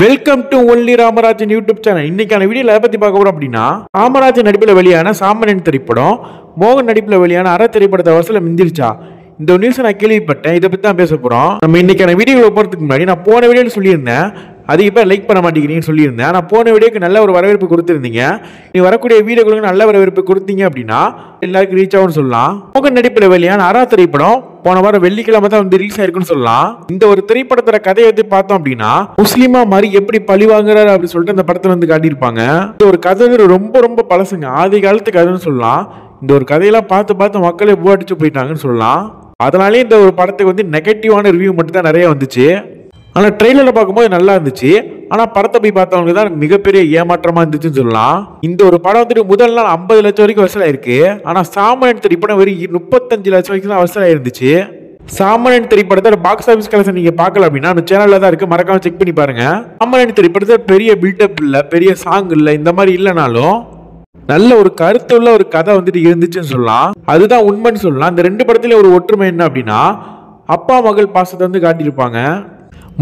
Welcome to only Ramarajan YouTube channel. இன்னைக்கான வீடியோல எதை பத்தி பார்க்க போறோம் அப்படின்னா, ராமராஜன் நடிப்பில் வெளியான சாமனன் திரைப்படம் மோகன் நடிப்பில் வெளியான அற திரைப்படத்தை வசூல மிஞ்சிருச்சா? இந்த நியூஸ் நான் கேள்விப்பட்டேன். இதை பத்தி தான் பேச போறோம். நம்ம இன்னைக்கான வீடியோவில் போறதுக்கு முன்னாடி நான் போன வீடியோவில் சொல்லியிருந்தேன், அதிக பேர் லைக் பண்ண மாட்டேங்கிறீங்கன்னு சொல்லியிருந்தேன். நான் போன வீடியோக்கு நல்ல ஒரு வரவேற்பு கொடுத்துருந்தீங்க. நீ வரக்கூடிய வீடியோக்களுக்கு நல்ல வரவேற்பு கொடுத்தீங்க அப்படின்னா எல்லாருக்கும் ரீச் ஆகும்னு சொல்லலாம். மோகன் நடிப்பில் வெளியான அற திரைப்படம் போன வாரம் வெள்ளிக்கிழமை தான் வந்து ரிலீஸ் ஆயிருக்குன்னு சொல்லலாம். இந்த ஒரு திரைப்படத்தோட கதையை வந்து பார்த்தோம் அப்படின்னா, முஸ்லீமா மாதிரி எப்படி பழி வாங்குறாரு அப்படின்னு சொல்லிட்டு அந்த படத்தை வந்து காட்டியிருப்பாங்க. இந்த ஒரு கதை ரொம்ப ரொம்ப பழசுங்க, ஆதி காலத்து கதைன்னு சொல்லலாம். இந்த ஒரு கதையெல்லாம் பார்த்து பார்த்து மக்களே பூ போயிட்டாங்கன்னு சொல்லலாம். அதனாலே இந்த ஒரு படத்துக்கு வந்து நெகட்டிவான ரிவ்யூ மட்டும் தான் நிறைய வந்துச்சு. ஆனால் ட்ரெயிலரில் பார்க்கும்போது நல்லா இருந்துச்சு. ஆனால் படத்தை போய் பார்த்தவங்க தான் மிகப்பெரிய ஏமாற்றமாக இருந்துச்சுன்னு சொல்லலாம். இந்த ஒரு படம் வந்துட்டு முதல் நாள் 50 லட்சம் வரைக்கும் வசூலாயிருக்கு. ஆனால் சாமனன் திரைப்படம் வெறும் 35 லட்சம் வரைக்கும் தான் வசூலாயிருந்துச்சு. சாமனன் திரைப்படத்தோட பாக்ஸ் ஆஃபீஸ் கலெக்ஷன் நீங்கள் பார்க்கல அப்படின்னா அந்த சேனலில் தான் இருக்குது, மறக்காம செக் பண்ணி பாருங்க. சாமனன் திரைப்படத்தில் பெரிய பில்டப் இல்லை, பெரிய சாங் இல்லை, இந்த மாதிரி இல்லைனாலும் நல்ல ஒரு கருத்துள்ள ஒரு கதை வந்துட்டு இருந்துச்சுன்னு சொல்லலாம். அதுதான் உண்மைன்னு சொல்லலாம். இந்த ரெண்டு படத்துல ஒரு ஒற்றுமை என்ன அப்படின்னா, அப்பா மகள் பாசத்தை வந்து காட்டியிருப்பாங்க.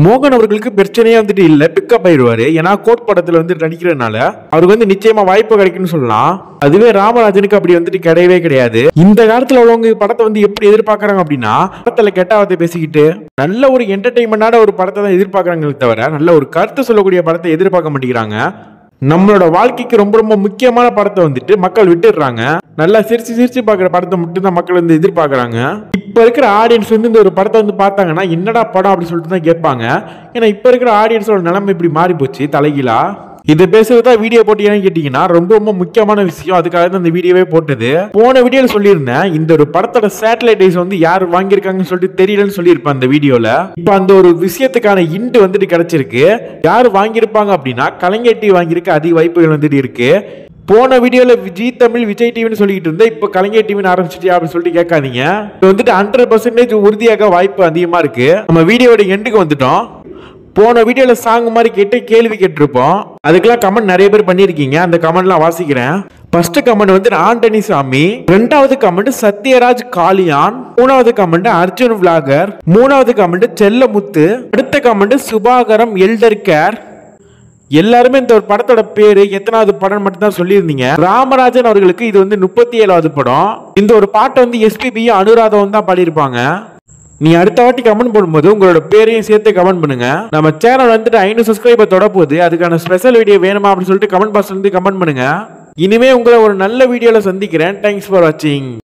மோகன் அவர்களுக்கு பிரச்சனையே வந்துட்டு இல்லை, பிக்கப் ஆயிடுவாரு. ஏன்னா கோட் படத்துல வந்து நடிக்கிறதுனால அவருக்கு வந்து நிச்சயமா வாய்ப்பு கிடைக்குன்னு சொல்லலாம். அதுவே ராமராஜனுக்கு அப்படி வந்துட்டு கிடையவே கிடையாது. இந்த காலத்துல உள்ளவங்க படத்தை வந்து எப்படி எதிர்பார்க்கறாங்க அப்படின்னா, படத்துல கெட்ட வார்த்தை பேசிக்கிட்டு நல்ல ஒரு என்டர்டைன்மெண்டான ஒரு படத்தை தான் எதிர்பார்க்கறாங்களே தவிர நல்ல ஒரு கருத்து சொல்லக்கூடிய படத்தை எதிர்பார்க்க மாட்டேங்கிறாங்க. நம்மளோட வாழ்க்கைக்கு ரொம்ப ரொம்ப முக்கியமான படத்தை வந்துட்டு மக்கள் விட்டுடுறாங்க. நல்லா சிரிச்சு சிரிச்சு பார்க்குற படத்தை மட்டும் தான் மக்கள் வந்து எதிர்பார்க்குறாங்க. இப்போ இருக்கிற ஆடியன்ஸ் வந்து இந்த ஒரு படத்தை வந்து பார்த்தாங்கன்னா என்னடா படம் அப்படின்னு சொல்லிட்டு தான் கேட்பாங்க. ஏன்னா இப்போ இருக்கிற ஆடியன்ஸோட நிலைமை இப்படி மாறி போச்சு தலைகீழா. இதை பேசுறதா வீடியோ போட்டீங்கன்னு கேட்டீங்கன்னா ரொம்ப ரொம்ப முக்கியமான விஷயம். அதுக்காக தான் இந்த வீடியோவே போட்டது. போன வீடியோல சொல்லியிருந்தேன், இந்த ஒரு படத்தோட சேட்டலைட் ரைட்ஸ் வந்து யார் வாங்கியிருக்காங்கன்னு சொல்லிட்டு தெரியலன்னு சொல்லியிருப்பேன் அந்த வீடியோல. இப்போ அந்த ஒரு விஷயத்துக்கான இன்ட் வந்துட்டு கிடைச்சிருக்கு. யார் வாங்கியிருப்பாங்க அப்படின்னா கலைஞர் டிவி வாங்கியிருக்க அதிக வாய்ப்புகள் வந்துட்டு இருக்கு. போன வீடியோல விஜய் தமிழ் விஜய் டிவின்னு சொல்லிட்டு இருந்தேன், இப்போ கலைஞர் டிவின்னு ஆரம்பிச்சிட்டியா அப்படின்னு சொல்லிட்டு கேட்காதீங்க. இது வந்துட்டு 100% உறுதியாக வாய்ப்பு அதிகமா இருக்கு. நம்ம வீடியோட எண்டுக்கு வந்துட்டோம். போன வீடியோல சாங் மாதிரி கேட்டு கேள்வி கேட்டிருப்போம். அதுக்கெல்லாம் கமெண்ட் நிறைய பேர் பண்ணியிருக்கீங்க. அந்த கமெண்ட்லாம் வாசிக்கிறேன். ஃபர்ஸ்ட் கமெண்ட் வந்து ஆண்டனி சாமி, ரெண்டாவது கமெண்ட் சத்யராஜ் காளியான், மூணாவது கமெண்ட் அர்ஜுன் விளாகர், மூணாவது கமெண்ட் செல்லமுத்து, அடுத்த கமெண்ட் சுபாகரம் எல்டர் கேர். எல்லாருமே இந்த ஒரு படத்தோட பேரு எத்தனாவது படம் மட்டும் தான் சொல்லியிருந்தீங்க. ராமராஜன் அவர்களுக்கு இது வந்து 37வது படம். இந்த ஒரு பாட்டை வந்து எஸ்பிபியும் அனுராதவும் தான் பாடியிருப்பாங்க. நீ அடுத்த வாட்டி கமெண்ட் பண்ணும்போது உங்களோட பேரையும் சேர்த்து கமெண்ட் பண்ணுங்க. நம்ம சேனல் வந்துட்டு 500 சப்ஸ்கிரைபர் தொட போகுது. அதுக்கான ஸ்பெஷல் வீடியோ வேணுமா அப்படின்னு சொல்லிட்டு கமெண்ட் பாக்ஸ்ல இருந்து கமெண்ட் பண்ணுங்க. இனிமே உங்களை ஒரு நல்ல வீடியோல சந்திக்கிறேன். தேங்க்ஸ் ஃபார் வாட்சிங்.